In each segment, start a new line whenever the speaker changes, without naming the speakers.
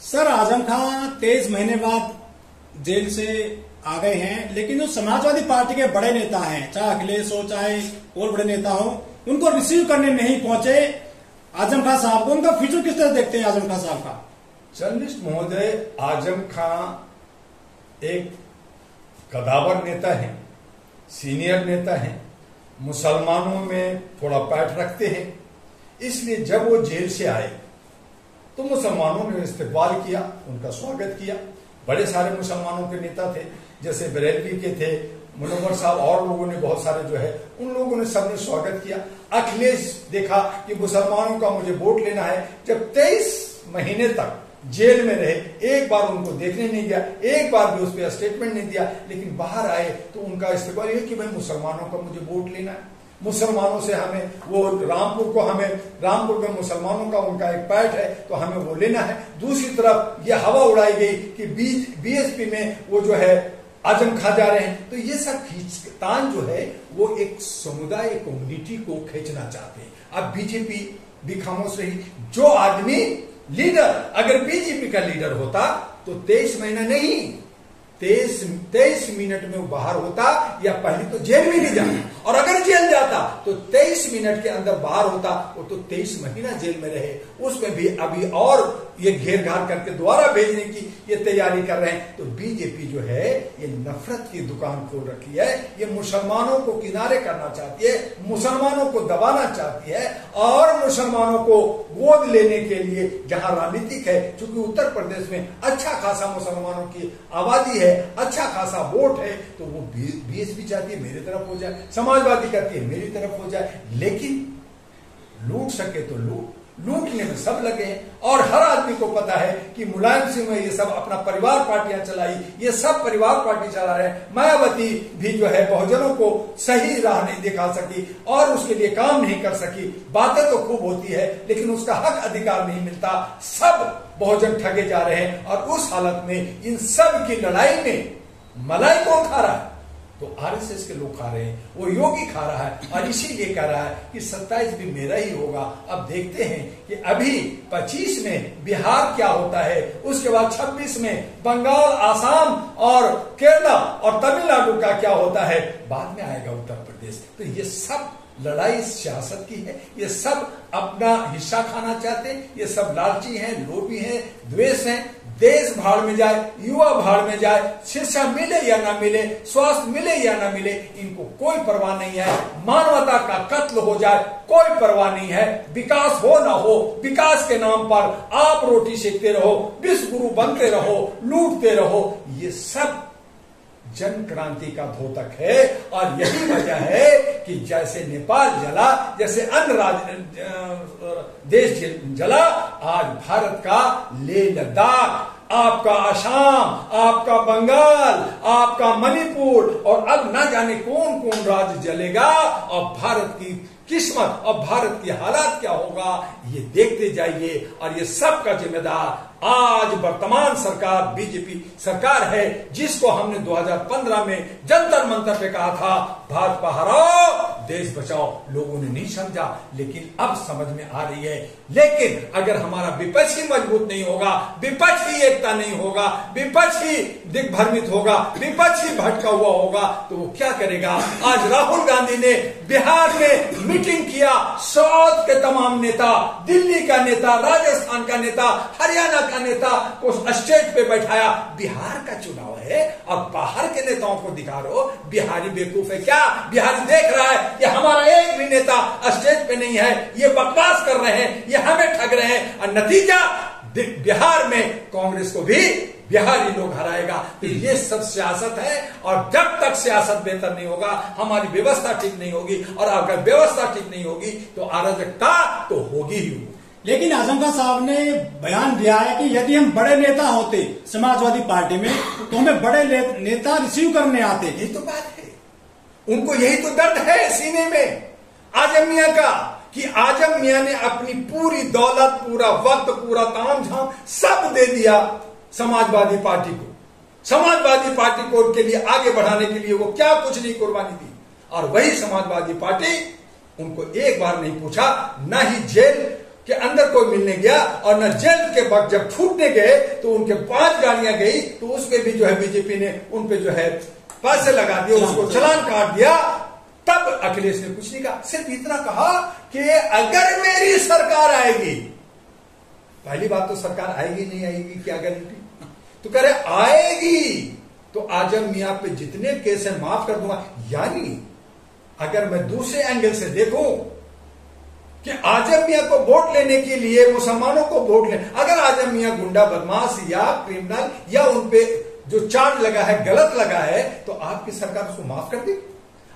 Sir, Azam Khan 23 महीने बाद jail से आ गए हैं, लेकिन जो समाजवादी पार्टी के बड़े नेता हैं, चाहे अखिलेश हो चाहे और बड़े नेता हो, उनको रिसीव करने नहीं पहुंचे आजम खान साहब को। उनका फ्यूचर किस तरह देखते हैं आजम खान साहब का?
जर्नलिस्ट महोदय, आजम खान एक कदावर नेता है, सीनियर नेता है, मुसलमानों में थोड़ा पैठ रखते हैं। इसलिए जब वो जेल से आए तो मुसलमानों ने इस्तकबाल किया, उनका स्वागत किया। बड़े सारे मुसलमानों के नेता थे, जैसे बरेलवी के थे, मुनव्वर साहब, और लोगों ने बहुत सारे जो है, उन लोगों ने सबने स्वागत किया। अखिलेश देखा कि मुसलमानों का मुझे वोट लेना है, जब 23 महीने तक जेल में रहे, एक बार उनको देखने नहीं गया, एक बार भी उस पर स्टेटमेंट नहीं दिया, लेकिन बाहर आए तो उनका इस्तेमाल है कि भाई मुसलमानों का मुझे वोट लेना है, मुसलमानों से हमें वो रामपुर में मुसलमानों का उनका एक पैठ है तो हमें वो लेना है। दूसरी तरफ ये हवा उड़ाई गई कि बीएसपी में वो जो है आजम खान जा रहे हैं, तो ये सब खींचतान जो है वो एक समुदाय, कम्युनिटी को खींचना चाहते हैं। अब बीजेपी भी खामोश रही। जो आदमी लीडर, अगर बीजेपी का लीडर होता तो 23 महीना नहीं, 23 मिनट में वो बाहर होता, या पहले तो जेल में नहीं जाता, और अगर जेल जाता तो 23 मिनट के अंदर बाहर होता। वो तो 23 महीना जेल में रहे, उसमें भी अभी और ये घेर घार करके दोबारा भेजने की ये तैयारी कर रहे हैं। तो बीजेपी जो है ये नफरत की दुकान खोल रखी है, ये मुसलमानों को किनारे करना चाहती है, मुसलमानों को दबाना चाहती है, और मुसलमानों को गोद लेने के लिए जहां राजनीतिक है, चूंकि उत्तर प्रदेश में अच्छा खासा मुसलमानों की आबादी है, अच्छा खासा वोट है, तो वो बीएसपी चाहती है मेरी तरफ हो जाए, समाजवादी कहती है मेरी तरफ हो जाए, लेकिन लूट सके तो लूटने में सब लगे हैं। और हर आदमी को पता है कि मुलायम सिंह में ये सब अपना परिवार पार्टियां चलाई, ये सब परिवार पार्टी चला रहे हैं। मायावती भी जो है बहुजनों को सही राह नहीं दिखा सकी और उसके लिए काम नहीं कर सकी। बातें तो खूब होती है, लेकिन उसका हक अधिकार नहीं मिलता। सब बहुजन ठगे जा रहे हैं, और उस हालत में इन सब की लड़ाई में मलाई कौन खा रहा है? तो आरएसएस के लोग खा रहे हैं, वो योगी खा रहा है, और इसीलिए कह रहा है कि 27 भी मेरा ही होगा। अब देखते हैं कि अभी 25 में बिहार क्या होता है, उसके बाद 26 में बंगाल, आसाम और केरला और तमिलनाडु का क्या होता है, बाद में आएगा उत्तर प्रदेश। तो ये सब लड़ाई सियासत की है, ये सब अपना हिस्सा खाना चाहते हैं, ये सब लालची हैं, लोभी हैं, द्वेष हैं। देश भाड़ में जाए, युवा भाड़ में जाए, शिक्षा मिले या ना मिले, स्वास्थ्य मिले या ना मिले, इनको कोई परवाह नहीं है। मानवता का कत्ल हो जाए, कोई परवाह नहीं है। विकास हो ना हो, विकास के नाम पर आप रोटी सेकते रहो, विश्व गुरु बनते रहो, लूटते रहो, ये सब जन क्रांति का द्योतक है। और यही वजह है कि जैसे नेपाल जला, जैसे अन्य देश जला, आज भारत का लेह लद्दाख, आपका आसाम, आपका बंगाल, आपका मणिपुर, और अब ना जाने कौन कौन राज्य जलेगा, और भारत की किस्मत और भारत की हालात क्या होगा, ये देखते जाइए। और ये सब का जिम्मेदार आज वर्तमान सरकार बीजेपी सरकार है, जिसको हमने 2015 में जंतर मंतर पे कहा था भाजपा हराओ देश बचाओ। लोगों ने नहीं समझा, लेकिन अब समझ में आ रही है। लेकिन अगर हमारा विपक्ष ही मजबूत नहीं होगा, विपक्ष की एकता नहीं होगा, विपक्ष ही दिग्भ्रमित होगा, विपक्ष ही भटका हुआ होगा, तो वो क्या करेगा? आज राहुल गांधी ने बिहार में मीटिंग किया, साउथ के तमाम नेता, दिल्ली का नेता, राजस्थान का नेता, हरियाणा का नेता को स्टेज पे बैठाया। बिहार का चुनाव है और बाहर के नेताओं को दिखा रहे हो बिहारी बेवकूफ है क्या? बिहारी देख रहा है कि हमारा एक भी नेता स्टेज पे नहीं है, ये बकवास कर रहे हैं, ये हमें ठग रहे हैं, और नतीजा बिहार में कांग्रेस को भी बिहारी लोग हराएगा। तो ये सब सियासत है, और जब तक सियासत बेहतर नहीं होगा, हमारी व्यवस्था ठीक नहीं होगी, और अगर व्यवस्था ठीक नहीं होगी तो अराजकता तो होगी ही।
लेकिन आजम खान साहब ने बयान दिया है कि यदि हम बड़े नेता होते समाजवादी पार्टी में तो हमें बड़े नेता रिसीव करने आते।
यही तो बात है, उनको यही तो दर्द है सीने में आजम मियां का, कि आजम मियां ने अपनी पूरी दौलत, पूरा वक्त, पूरा तामझाम सब दे दिया समाजवादी पार्टी को। समाजवादी पार्टी को उनके लिए आगे बढ़ाने के लिए वो क्या कुछ नहीं कुर्बानी दी, और वही समाजवादी पार्टी उनको एक बार नहीं पूछा, ना ही जेल कि अंदर कोई मिलने गया, और न जेल के वक्त जब छूटने गए तो उनके 5 गाड़ियां गई, तो उसमें भी जो है बीजेपी ने उन पे जो है पैसे लगा दिए, उसको चालान काट दिया। तब अखिलेश ने कुछ नहीं कहा, सिर्फ इतना कहा कि अगर मेरी सरकार आएगी, पहली बात तो सरकार आएगी नहीं आएगी क्या गारंटी, तो कह रहे आएगी तो आजम मियां पे जितने केस है माफ कर दूंगा। यानी अगर मैं दूसरे एंगल से देखूं कि आजम मियां को वोट लेने के लिए मुसलमानों को वोट ले, अगर आजम मियां गुंडा बदमाश या क्रिमिनल या उनपे जो चार्ज लगा है गलत लगा है, तो आपकी सरकार उसको माफ कर देगी,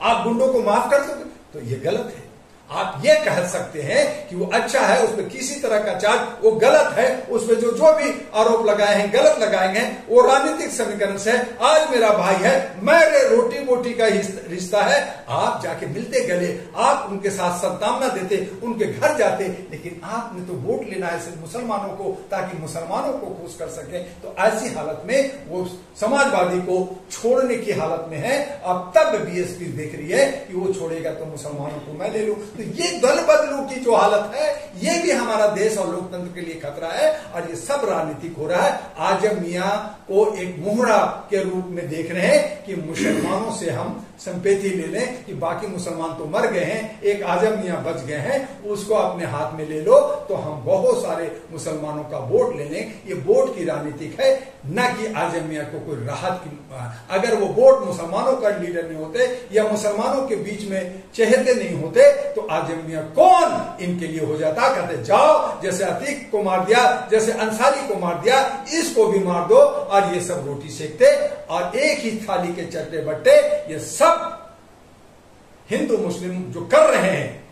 आप गुंडों को माफ कर दोगे, तो ये गलत है। आप ये कह सकते हैं कि वो अच्छा है, उसमें किसी तरह का चार्ज वो गलत है, उसमें जो भी आरोप लगाए हैं गलत लगाए हैं, वो राजनीतिक समीकरण से आज मेरा भाई है, मेरे रोटी मोटी का रिश्ता है, आप जाके मिलते गले, आप उनके साथ सद्भावना देते, उनके घर जाते, लेकिन आपने तो वोट लेना है सिर्फ मुसलमानों को ताकि मुसलमानों को खुश कर सके। तो ऐसी हालत में वो समाजवादी को छोड़ने की हालत में है। अब तब बीएसपी देख रही है कि वो छोड़ेगा तो मुसलमानों को मैं ले लूं, तो ये दल बदलू की जो हालत है, ये भी हमारा देश और लोकतंत्र के लिए खतरा है, और ये सब राजनीतिक हो रहा है। आजम मियां को एक मोहरा के रूप में देख रहे हैं कि मुसलमानों से हम संपेती ले लें कि बाकी मुसलमान तो मर गए हैं, एक आजम मियां बच गए हैं, उसको अपने हाथ में ले लो तो हम बहुत सारे मुसलमानों का वोट ले लें। ये वोट की राजनीतिक है, न कि आजम मियां को कोई राहत की। अगर वो वोट मुसलमानों का लीडर नहीं होते या मुसलमानों के बीच में चहेते नहीं होते, तो आजम मियां कौन इनके लिए हो जाता। कहते जाओ, जैसे अतीक को मार दिया, जैसे अंसारी को मार दिया, इसको भी मार दो, और ये सब रोटी सेकते, और एक ही थाली के चट्टे बट्टे ये सब हिंदू मुस्लिम जो कर रहे हैं,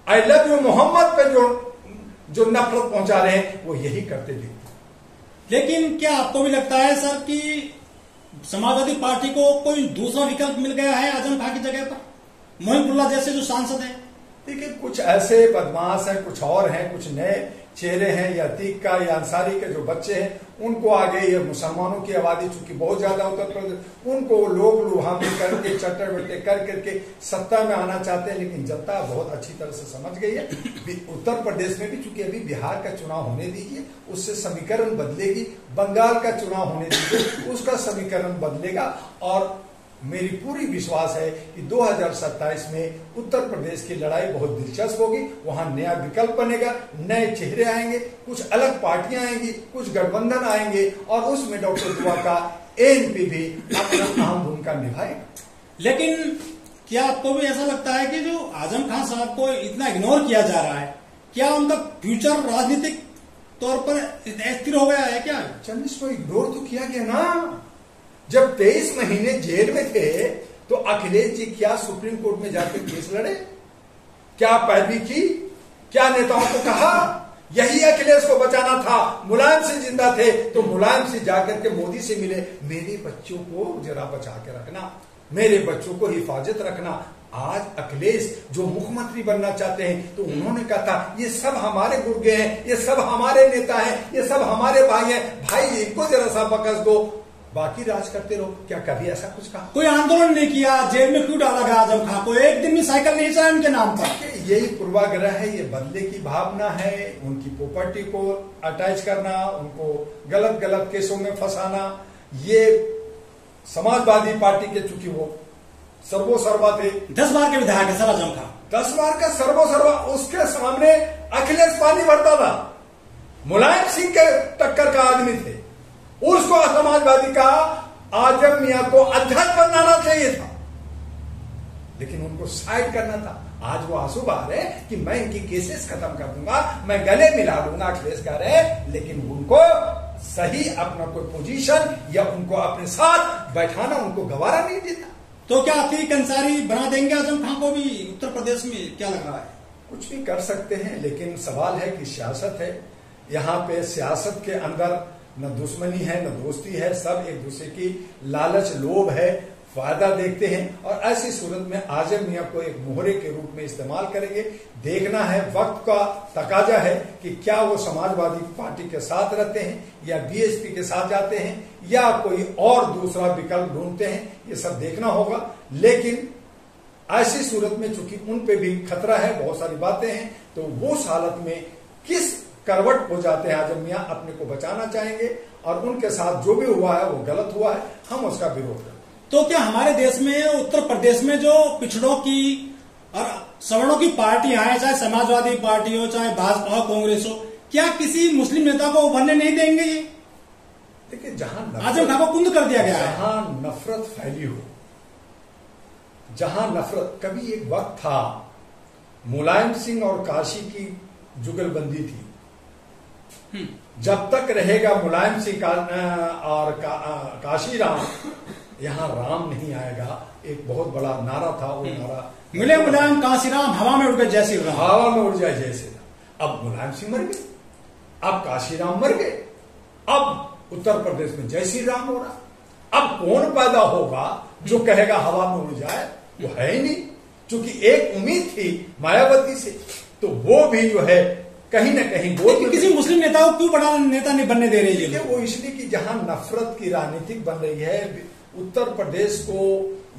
आई लव यू मोहम्मद पे जो नफरत पहुंचा रहे हैं, वो यही करते दिखते।
लेकिन क्या आपको भी लगता है सर कि समाजवादी पार्टी को कोई दूसरा विकल्प मिल गया है आजम खां की जगह पर, मोहिबुल्लाह जैसे जो सांसद है?
देखिए, कुछ ऐसे बदमाश हैं, कुछ और हैं, कुछ नए चेहरे हैं, या अतीक का या अंसारी के जो बच्चे हैं, उनको आगे ये मुसलमानों की आबादी चूंकि बहुत ज्यादा उत्तर प्रदेश, उनको लोग लुहामे करके चट्टर बट्टे कर करके सत्ता में आना चाहते हैं। लेकिन जनता बहुत अच्छी तरह से समझ गई है, उत्तर प्रदेश में भी चूंकि अभी बिहार का चुनाव होने दीजिए, उससे समीकरण बदलेगी, बंगाल का चुनाव होने दीजिए, उसका समीकरण बदलेगा। और मेरी पूरी विश्वास है कि 2027 में उत्तर प्रदेश की लड़ाई बहुत दिलचस्प होगी। वहां नया विकल्प बनेगा, नए चेहरे आएंगे, कुछ अलग पार्टियां आएंगी, कुछ गठबंधन आएंगे, और उसमें डॉक्टर दुआ का एएनपी भी अपना अहम भूमिका निभाएगा।
लेकिन क्या आपको भी ऐसा लगता है कि जो आजम खान साहब को इतना इग्नोर किया जा रहा है, क्या उनका फ्यूचर राजनीतिक तौर पर स्थिर हो गया है क्या?
चंद्र, इसको इग्नोर तो किया गया ना। जब 23 महीने जेल में थे तो अखिलेश जी क्या सुप्रीम कोर्ट में जाकर केस लड़े? क्या पैरवी की? क्या नेताओं को कहा? यही अखिलेश को बचाना था। मुलायम सिंह जिंदा थे तो मुलायम सिंह जाकर के मोदी से मिले, मेरे बच्चों को जरा बचा के रखना, मेरे बच्चों को हिफाजत रखना। आज अखिलेश जो मुख्यमंत्री बनना चाहते हैं, तो उन्होंने कहा था ये सब हमारे गुर्गे हैं, ये सब हमारे नेता हैं, ये सब हमारे भाई हैं, भाई इनको जरा सा बकस दो, बाकी राज करते रहो। क्या कभी ऐसा कुछ कहा?
कोई आंदोलन नहीं किया, जेल में क्यों डाला गया आजम खां को? एक दिन भी साइकिल नहीं चला उनके नाम पर।
यही पूर्वाग्रह है, ये बदले की भावना है, उनकी प्रॉपर्टी को अटैच करना, उनको गलत गलत केसों में फंसाना। ये समाजवादी पार्टी के, चूंकि वो सर्वोसर्वा थे,
10 बार के विधायक है सर आजम खां,
10 बार का सर्वोसर्वा, उसके सामने अखिलेश पानी भरता था, मुलायम सिंह के टक्कर का आदमी थे। उसको समाजवादी का आजम मियां को अध्यक्ष बनाना चाहिए था, लेकिन उनको साइड करना था। आज वो आंसू बहा रहे कि मैं इनकी केसेस खत्म कर दूंगा, मैं गले मिला दूंगा, अखिलेश कह रहे, लेकिन उनको सही अपना कोई पोजीशन या उनको अपने साथ बैठाना उनको गवारा नहीं देता।
तो क्या अतीक अंसारी बना देंगे आजम खां को भी उत्तर प्रदेश में? क्या लग रहा है?
कुछ भी कर सकते हैं, लेकिन सवाल है कि सियासत है, यहाँ पे सियासत के अंदर न दुश्मनी है न दोस्ती है, सब एक दूसरे की लालच लोभ है, फायदा देखते हैं, और ऐसी सूरत में आजम मियां को एक मोहरे के रूप में इस्तेमाल करेंगे। देखना है, वक्त का तकाजा है कि क्या वो समाजवादी पार्टी के साथ रहते हैं या बीएसपी के साथ जाते हैं या कोई और दूसरा विकल्प ढूंढते हैं, ये सब देखना होगा। लेकिन ऐसी सूरत में चूंकि उन पे भी खतरा है, बहुत सारी बातें हैं, तो वो हालत में किस करवट हो जाते हैं आजम मियां, अपने को बचाना चाहेंगे और उनके साथ जो भी हुआ है वो गलत हुआ है, हम उसका विरोध करें।
तो क्या हमारे देश में, उत्तर प्रदेश में जो पिछड़ों की और सवर्णों की पार्टियां हैं, चाहे समाजवादी पार्टी हो, चाहे भाजपा हो, कांग्रेस हो, क्या किसी मुस्लिम नेता को उभरने नहीं देंगे? ये
देखिए, जहां
आजम खां को कुंद कर दिया गया है,
जहां नफरत फैली हो, जहां नफरत, कभी एक वक्त था मुलायम सिंह और काशी की जुगलबंदी थी। जब तक रहेगा मुलायम सिंह और काशी राम, यहां राम नहीं आएगा। एक बहुत बड़ा नारा था, वो नारा
मिले मुलायम काशी राम, हवा में उड़ गए जय श्री राम।
हवा में उड़ जाए जय श्री राम। अब मुलायम सिंह मर गए, अब काशी राम मर गए, अब उत्तर प्रदेश में जय श्री राम हो रहा। अब कौन पैदा होगा जो कहेगा हवा में उड़ जाए? वो है ही नहीं। क्योंकि एक उम्मीद थी मायावती से, तो वो भी जो है कहीं ना कहीं
किसी मुस्लिम नेता को क्यों बड़ा नेता नहीं बनने दे रही है?
वो इसलिए कि जहां नफरत की राजनीतिक बन रही है, उत्तर प्रदेश को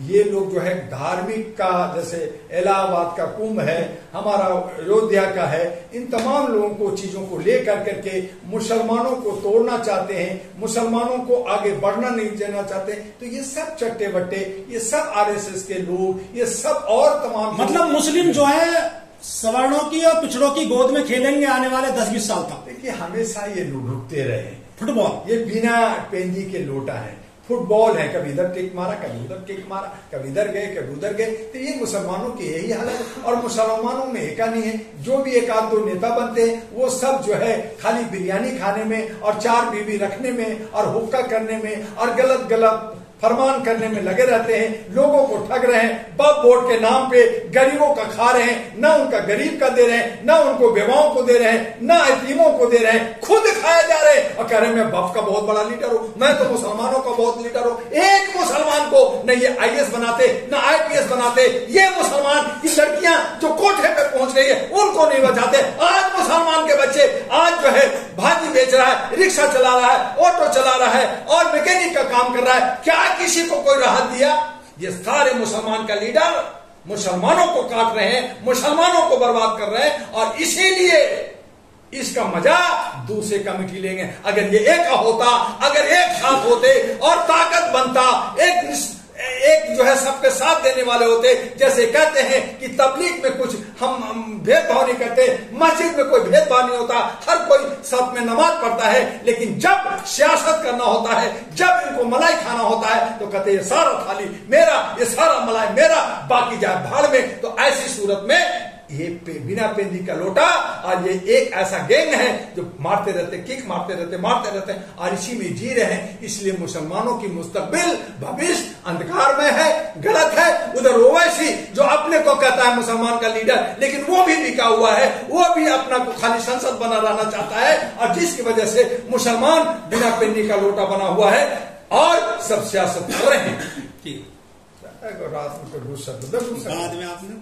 ये लोग जो है धार्मिक का, जैसे इलाहाबाद का कुंभ है, हमारा अयोध्या का है, इन तमाम लोगों को, चीजों को लेकर करके मुसलमानों को तोड़ना चाहते हैं, मुसलमानों को आगे बढ़ना नहीं देना चाहते। तो ये सब चट्टे बट्टे, ये सब आरएसएस के लोग, ये सब और तमाम,
मतलब मुस्लिम जो है सवर्णों की और पिछड़ों की गोद में खेलेंगे आने वाले 10-20 साल तक।
देखिए, हमेशा ये लुढ़कते रहे।
फुटबॉल
ये बिना पेंदी के लोटा है, फुटबॉल है, कभी इधर किक मारा, कभी उधर किक मारा, कभी इधर गए, कभी उधर गए। तो ये मुसलमानों की यही हाल है। और मुसलमानों में एका नहीं है, जो भी एक आध दो नेता बनते हैं वो सब जो है खाली बिरयानी खाने में और 4 बीवी रखने में और हुक्का करने में और गलत गलत फरमान करने में लगे रहते हैं। लोगों को ठग रहे हैं, बब वोट के नाम पे गरीबों का खा रहे हैं, न उनका गरीब का दे रहे हैं, न उनको बेवाओं को दे रहे हैं, न यतीमों को दे रहे हैं, खुद खाए जा रहे हैं और कह रहे हैं मैं बफ का बहुत बड़ा लीडर हूं, मैं तो मुसलमानों का बहुत लीडर हूं। एक मुसलमान को न ये आईएएस बनाते, न आईपीएस बनाते। ये मुसलमान की लड़कियां जो कोठे पे पहुंच गई है उनको नहीं बचाते। आज मुसलमान के बच्चे आज जो है भाजी बेच रहा है, रिक्शा चला रहा है, ऑटो चला रहा है और मैकेनिक का काम कर रहा है। क्या किसी को कोई राहत दिया? ये सारे मुसलमान का लीडर मुसलमानों को काट रहे हैं, मुसलमानों को बर्बाद कर रहे हैं और इसीलिए इसका मजा दूसरे कमेटी लेंगे। अगर ये एक होता, अगर एक साथ होते और ताकत बनता, एक जो है सबके साथ देने वाले होते, जैसे कहते हैं कि तबलीग में कुछ हम भेदभाव नहीं करते, मस्जिद में कोई भेदभाव नहीं होता, हर कोई साथ में नमाज पढ़ता है। लेकिन जब सियासत करना होता है, जब इनको मलाई खाना होता है, तो कहते ये सारा थाली मेरा, ये सारा मलाई मेरा, बाकी जाए भाड़ में। तो ऐसी सूरत में ये बिना पेंदी का लोटा और ये एक ऐसा गैंग है जो मारते रहते, किक मारते रहते और इसी में जी रहे हैं। इसलिए मुसलमानों की मुस्तकबिल, भविष्य अंधकार में है, गलत है। उधर ओवैसी जो अपने को कहता है मुसलमान का लीडर, लेकिन वो भी बिका हुआ है, वो भी अपना को खाली संसद बना रहना चाहता है और जिसकी वजह से मुसलमान बिना पेंदी का लोटा बना हुआ है और सब सियासत हो रहे हैं।
ठीक,
रात में गुस्सा
बाद में आपने